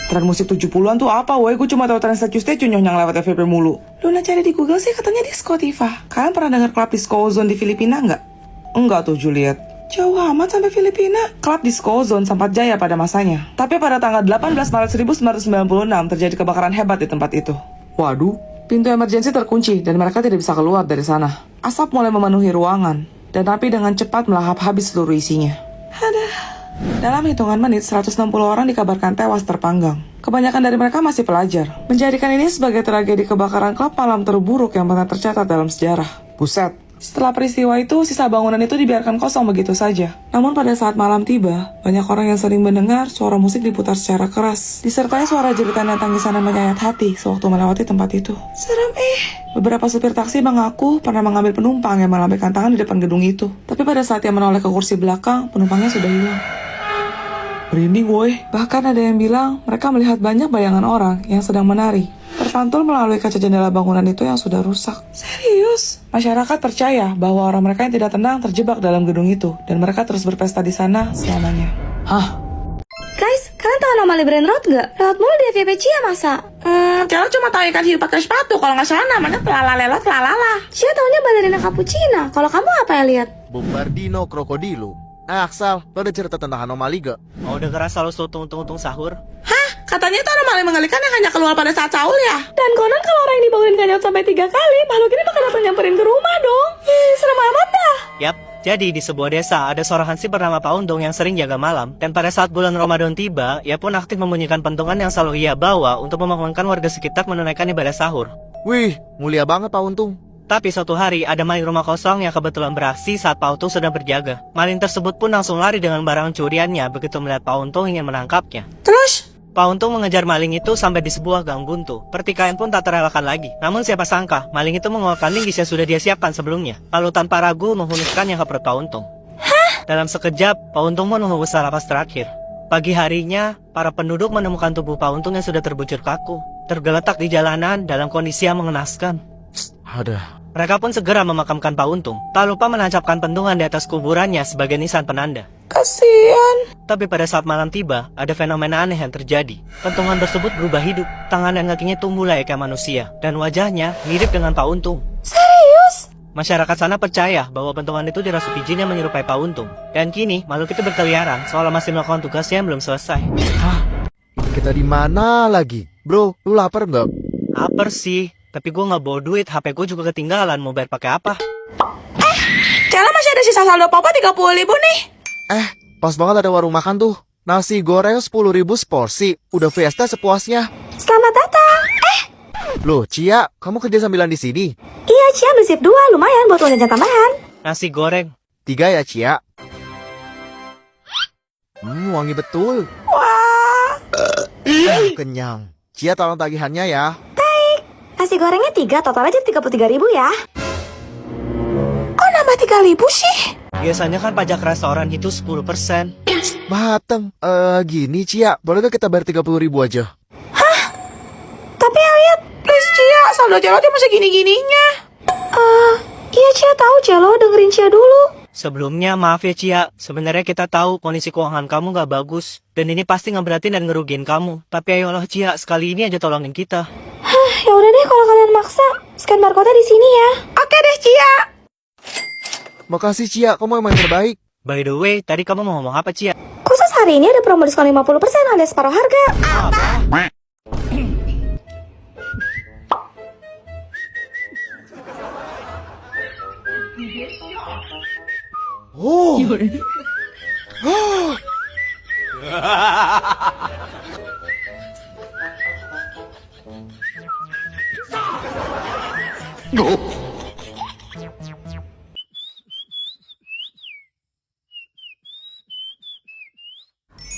Tren musik 70-an tuh apa, woy? Gue cuma tahu tren statue yang lewat FVP mulu. Luna cari di Google sih katanya disco, Tifa. Kalian pernah dengar klub disco ozone di Filipina nggak? Enggak tuh, Juliet. Jauh amat sampai Filipina. Klub disco ozone sempat jaya pada masanya. Tapi pada tanggal 18 Maret 1996 terjadi kebakaran hebat di tempat itu. Waduh, pintu emergensi terkunci dan mereka tidak bisa keluar dari sana. Asap mulai memenuhi ruangan dan api dengan cepat melahap habis seluruh isinya. Dalam hitungan menit, 160 orang dikabarkan tewas terpanggang. Kebanyakan dari mereka masih pelajar, menjadikan ini sebagai tragedi kebakaran klub malam terburuk yang pernah tercatat dalam sejarah. Buset. Setelah peristiwa itu, sisa bangunan itu dibiarkan kosong begitu saja. Namun pada saat malam tiba, banyak orang yang sering mendengar suara musik diputar secara keras, disertai suara jeritan dan tangisan yang menyayat hati sewaktu melewati tempat itu. Serem Beberapa supir taksi mengaku pernah mengambil penumpang yang melambaikan tangan di depan gedung itu. Tapi pada saat ia menoleh ke kursi belakang, penumpangnya sudah hilang. Merinding, woy. Bahkan ada yang bilang mereka melihat banyak bayangan orang yang sedang menari, terpantul melalui kaca jendela bangunan itu yang sudah rusak. Serius? Masyarakat percaya bahwa orang mereka yang tidak tenang terjebak dalam gedung itu, dan mereka terus berpesta di sana selamanya. Hah? Guys, kalian tahu anomali Brain Rot gak? Lewat mulu di FYP Cia masa? Cela cuma tahu ikan hiu pakai sepatu. Kalau nggak salah namanya pelalalelot pelalala. Cia taunya balerina cappuccina. Kalau kamu apa ya lihat? Bombardino krokodilo. Aksal, lo ada cerita tentang anomali gak? Oh, udah ngerasa lo untung sahur? Hah? Katanya itu anomali mengerikan yang hanya keluar pada saat sahur ya? Dan konon kalau orang yang dibangunin ganyot sampai 3 kali, makhluk ini bakal datang nyamperin ke rumah dong. Serem amat dah. Yap, jadi di sebuah desa ada seorang hansip bernama Paundong yang sering jaga malam. Dan pada saat bulan Ramadan tiba, ia pun aktif membunyikan pentungan yang selalu ia bawa untuk membangunkan warga sekitar menunaikan ibadah sahur. Wih, mulia banget Pak Untung. Tapi suatu hari ada maling rumah kosong yang kebetulan beraksi saat Pak Untung sedang berjaga. Maling tersebut pun langsung lari dengan barang curiannya begitu melihat Pak Untung ingin menangkapnya. Terus? Pak Untung mengejar maling itu sampai di sebuah gang buntu. Pertikaian pun tak terelakkan lagi. Namun siapa sangka, maling itu mengeluarkan linggis yang sudah dia siapkan sebelumnya. Lalu tanpa ragu menghunuskannya ke perut Pak Untung. Dalam sekejap, Pak Untung pun menghembus napas terakhir. Pagi harinya, para penduduk menemukan tubuh Pak Untung yang sudah terbujur kaku, tergeletak di jalanan dalam kondisi yang mengenaskan. Ada. Mereka pun segera memakamkan Pak Untung, tak lupa menancapkan pentungan di atas kuburannya sebagai nisan penanda. Kasian. Tapi pada saat malam tiba, ada fenomena aneh yang terjadi. Pentungan tersebut berubah hidup, tangan dan kakinya tumbuh layaknya manusia, dan wajahnya mirip dengan Pak Untung. Serius? Masyarakat sana percaya bahwa pentungan itu dirasuki jin yang menyerupai Pak Untung. Dan kini, makhluk itu berkeliaran seolah masih melakukan tugasnya yang belum selesai. Hah? Kita di mana lagi? Bro, lu lapar nggak? Lapar sih, tapi gue nggak bawa duit, HP gue juga ketinggalan, mau bayar pakai apa? Cela masih ada sisa saldo papa 30.000 nih. Pas banget ada warung makan tuh. Nasi goreng 10.000 seporsi. Udah fiesta sepuasnya. Selamat datang. Loh, Cia, kamu kerja sambilan di sini? Iya Cia beli sip 2, lumayan buat uang jajan tambahan. Nasi goreng. 3 ya, Cia? Wangi betul. Wah. Kenyang. Cia tolong tagihannya ya. Nasi gorengnya 3, totalnya jadi 33.000 ya. Kok nambah 3.000 sih? Biasanya kan pajak restoran itu 10%. Bateng. Gini, Cia. Boleh gak kita bayar 30.000 aja? Tapi ya lihat. Please Cia, saldo Cela tuh masih gini-gininya. Iya Cia tahu Celo, dengerin Cia dulu. Sebelumnya maaf ya Cia, sebenarnya kita tahu kondisi keuangan kamu gak bagus. Dan ini pasti ngeberatin dan ngerugiin kamu. Tapi ayolah Cia, sekali ini aja tolongin kita. Ya udah deh kalau kalian maksa. Scan barcode di sini ya. Oke deh Cia. Makasih, Cia. Kamu emang yang terbaik. By the way, tadi kamu mau ngomong apa Cia? Khusus hari ini ada promo diskon 50% alias separuh harga. Oh.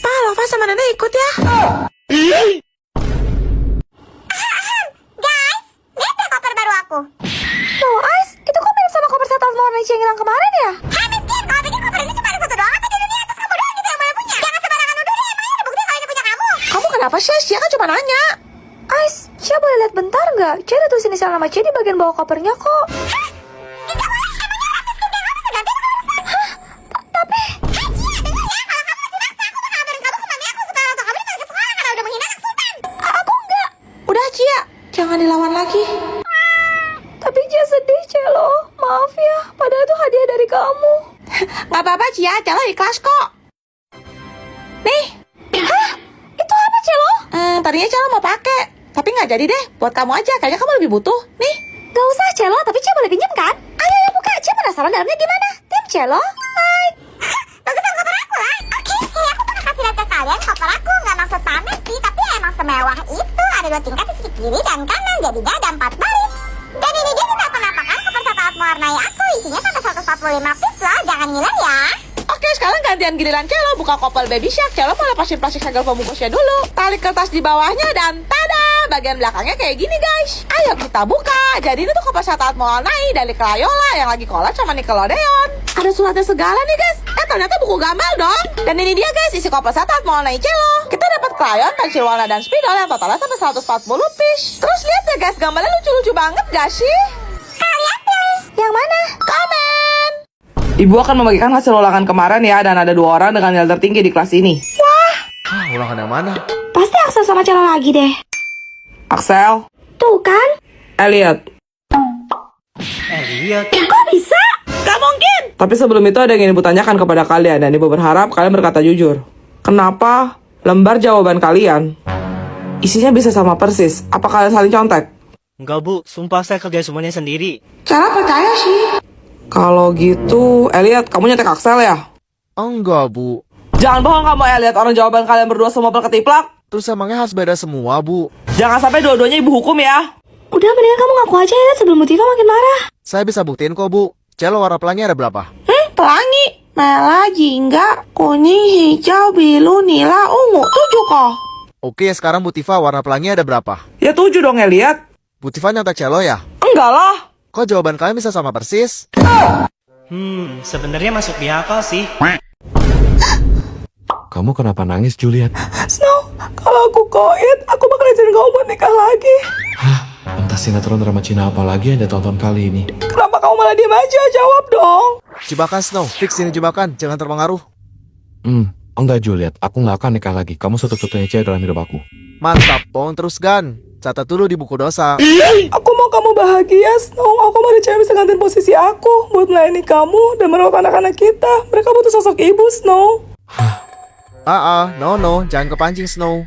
Pa, Lova sama Nenek ikut ya. Guys, lihat deh koper baru aku. Loh, Ais, itu kok mirip sama koper satu warna hijau yang hilang kemarin ya? Hai miskin, kalau pikir koper ini cuma ada satu doang apa di dunia? Terus kamu doang gitu yang boleh punya. Jangan sembarangan nuduh deh, emangnya ada bukti kalau ini punya kamu. Kamu kenapa sih? Cia kan cuma nanya. Ais, Cia boleh lihat bentar nggak? Cia ada tulisan inisial nama Cia di bagian bawah kopernya kok. Hah? Tidak boleh, emangnya orang miskin kayak kamu bisa ganti apa urusan? Tapi... Cia, dengar ya, kalau kamu masih maksa, aku bakal kabarin kamu ke mami aku supaya orang tua kamu dipanggil ke sekolah karena udah menghina anak sultan. jangan dilawan lagi. Tapi Cia sedih, Celo. Maaf ya, padahal itu hadiah dari kamu. Gak apa-apa, Cia. Celo ikhlas kok. Nih. Hah? Itu apa, Celo? Tadinya Celo mau pakai. Tapi gak jadi deh. Buat kamu aja, kayaknya kamu lebih butuh. Nih. Gak usah, Celo. Tapi Cia boleh pinjam kan? Ayo, buka. Cia penasaran dalamnya gimana. Tim Celo. Hai. Bagusan koper aku, lah. Oke. Aku pernah kasih lihat ke kalian koper aku. Gak maksud pamer sih, tapi emang semewah itu. Ada 2 tingkat di sisi kiri dan kanan. Jadinya ada 4 baris. Dan ini dia tidak penampakan koper saat mewarnai aku. Isinya sampai 145 piece loh. Jangan ngiler ya. Oke, sekarang gantian giliran Celo buka koper Baby Shark. Celo mau lepasin plastik segel pembungkusnya dulu. Tarik kertas di bawahnya dan tada! Bagian belakangnya kayak gini guys. Ayo kita buka. Jadi ini tuh koper saat mewarnai dari Crayola yang lagi collab sama Nickelodeon. Ada suratnya segala nih guys. Ternyata buku gambar dong. Dan ini dia guys, isi koper saat mewarnai Celo. Kita dapat krayon, pensil warna dan spidol yang totalnya sampai 140 piece. Terus lihat ya guys, gambarnya lucu-lucu banget gak sih? Kalian pilih yang mana? Komen. Ibu akan membagikan hasil ulangan kemarin ya, dan ada 2 orang dengan nilai tertinggi di kelas ini. Ulangan yang mana? Pasti Axel sama Celo lagi deh. Axel, Tuh kan? Elliot. Elliot. Kok bisa? Gak mungkin. Tapi sebelum itu ada yang ingin ibu tanyakan kepada kalian, dan ibu berharap kalian berkata jujur. Kenapa lembar jawaban kalian isinya bisa sama persis? Apa kalian saling contek? Enggak bu, sumpah saya kerja semuanya sendiri. Cara percaya sih. Kalau gitu, Elliot, kamu nyetek Axel ya? Enggak, Bu. Jangan bohong kamu, Elliot. Orang jawaban kalian berdua semua berketiplak. Terus emangnya harus beda semua, Bu? Jangan sampai dua-duanya ibu hukum ya. Udah, mendingan kamu ngaku aja ya sebelum Mutiva makin marah. Saya bisa buktiin kok, Bu. Celo warna pelangi ada berapa? Pelangi. Merah, jingga, kuning, hijau, biru, nila, ungu. 7 kok. Oke, sekarang Bu Tifa warna pelangi ada berapa? Ya 7 dong, Elliot. Bu Tifa nyontek Celo ya? Enggak lah. Kok jawaban kalian bisa sama persis? Sebenarnya masuk di akal sih. Kamu kenapa nangis, Juliet? Snow, kalau aku koit, aku bakal izin kamu buat nikah lagi. Entah sinetron drama Cina apa lagi yang dia tonton kali ini. Kenapa kamu malah diem aja? Jawab dong. Jebakan Snow, fix ini jebakan, jangan terpengaruh. Enggak Juliet, aku nggak akan nikah lagi. Kamu satu-satunya cewek dalam hidup aku. Mantap, Pong, terus Gan. Catat dulu di buku dosa. Aku mau kamu bahagia, Snow. Aku mau ada cewek bisa gantiin posisi aku buat melayani kamu dan merawat anak-anak kita. Mereka butuh sosok ibu, Snow. No, jangan kepancing Snow.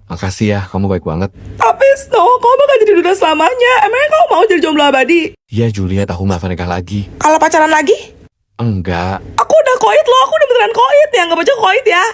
Makasih ya, kamu baik banget. Tapi Snow, kamu bakal jadi duda selamanya. Emangnya kamu mau jadi jomblo abadi? Iya Juliet, aku nggak akan nikah lagi. Kalau pacaran lagi? Enggak, Aku udah koit loh, aku udah beneran koit ya. Nggak baca koit ya.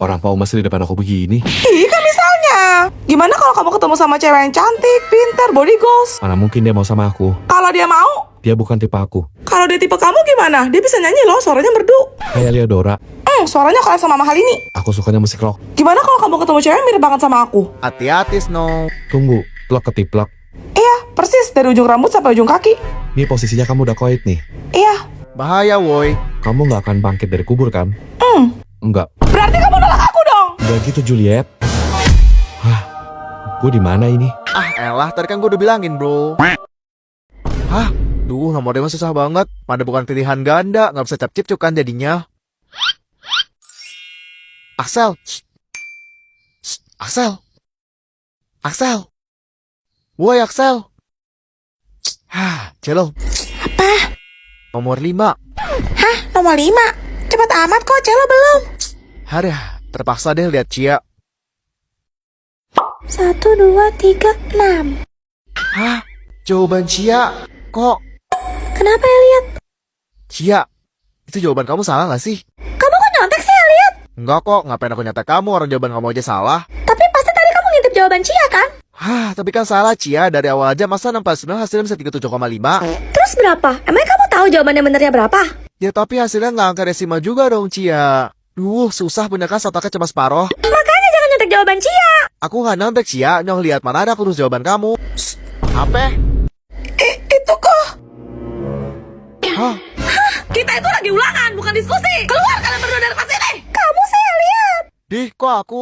orang Pak masih di depan aku begini. Ih, kan misalnya. Gimana kalau kamu ketemu sama cewek yang cantik, pintar, body goals? Mana mungkin dia mau sama aku? Kalau dia mau? Dia bukan tipe aku. Kalau dia tipe kamu gimana? Dia bisa nyanyi loh, suaranya merdu. Kayak Leodora, Suaranya kalah sama Mahal ini. aku sukanya musik rock. Gimana kalau kamu ketemu cewek yang mirip banget sama aku? Hati-hati Snow. Tunggu, plak ketiplak. Iya, persis dari ujung rambut sampai ujung kaki. Ini posisinya kamu udah koit nih. Iya. Bahaya woi. Kamu nggak akan bangkit dari kubur kan? Enggak. Berarti kamu nolak aku dong. Enggak gitu Juliet. Gue di mana ini? Elah, tadi kan gue udah bilangin bro. Duh, nomor dia mah susah banget. Mana bukan pilihan ganda, nggak bisa cap-cip kan jadinya. Axel. Axel. Woi Axel. Celo. Apa? Nomor 5. Nomor 5. Cepat amat kok, Celo belum. Terpaksa deh lihat Cia. 1, 2, 3, 6. Jawaban Cia. Kok? Kenapa Elliot? Cia, itu jawaban kamu salah gak sih? Kamu kok nyontek sih Elliot? Enggak kok, ngapain aku nyata kamu, orang jawaban kamu aja salah. Tapi pasti tadi kamu ngintip jawaban Cia kan? Tapi kan salah Cia, dari awal aja masa 69 hasilnya bisa 37,5. Terus berapa? Emangnya kamu tahu jawabannya benernya berapa? Ya tapi hasilnya nggak angka desimal juga dong Cia. Duh, susah bener kan otaknya cuma separoh. Makanya jangan nyontek jawaban Cia. Aku nggak nontek Cia, nyong lihat mana ada aku terus jawaban kamu. Apa? Itu kok. Kita itu lagi ulangan, bukan diskusi. Keluar kalian berdua dari kelas ini. Kamu sih Elliot. Kok aku?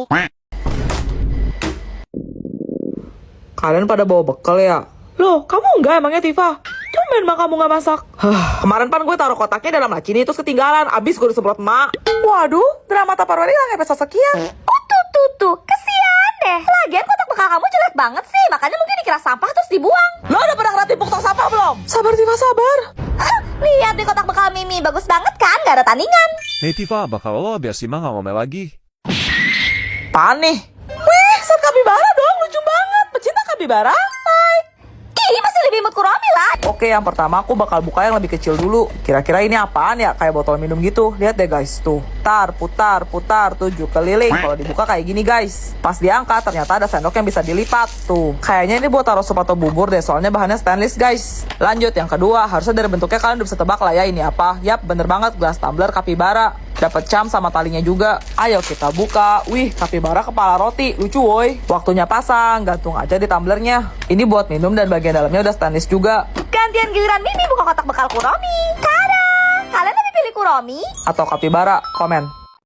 Kalian pada bawa bekal ya? Loh, kamu enggak emangnya Tifa? Tumben mah kamu nggak masak. Kemarin pan gue taruh kotaknya dalam laci ini terus ketinggalan. Abis gue disemprot mak. Waduh, drama taparwari lah kayak peso sekian. Tuh. Kesian deh. Lagian kotak bekal kamu jelek banget sih, makanya mungkin dikira sampah terus dibuang. Lo udah pernah ngeliat timpuk tong sampah belum? Sabar Tifa, sabar. Lihat di kotak bekal Mimi, bagus banget kan? Gak ada tandingan. Hei Tifa, bakal lo biar si nggak ngomel lagi. Apaan nih? Wih, set kapibara dong, lucu banget. Pecinta kapibara? Hai. Ih, masih lebih imut Kuromi lah. Oke, yang pertama aku bakal buka yang lebih kecil dulu. Kira-kira ini apaan ya? Kayak botol minum gitu. Lihat deh guys, tuh. Putar, 7 keliling. Kalau dibuka kayak gini guys. Pas diangkat, ternyata ada sendok yang bisa dilipat. Tuh, kayaknya ini buat taruh sup atau bubur deh, soalnya bahannya stainless guys. Lanjut, yang kedua, harusnya dari bentuknya kalian udah bisa tebak lah ya ini apa. Yap, bener banget, gelas tumbler kapibara. Dapat cam sama talinya juga. Ayo kita buka. Wih, kapibara kepala roti. Lucu woi. Waktunya pasang, gantung aja di tumblernya. Ini buat minum dan bagian dalamnya udah stainless juga. Gantian giliran Mimi buka kotak bekal Kuromi. Tada! Kalian lebih pilih Kuromi? Atau kapibara? Komen.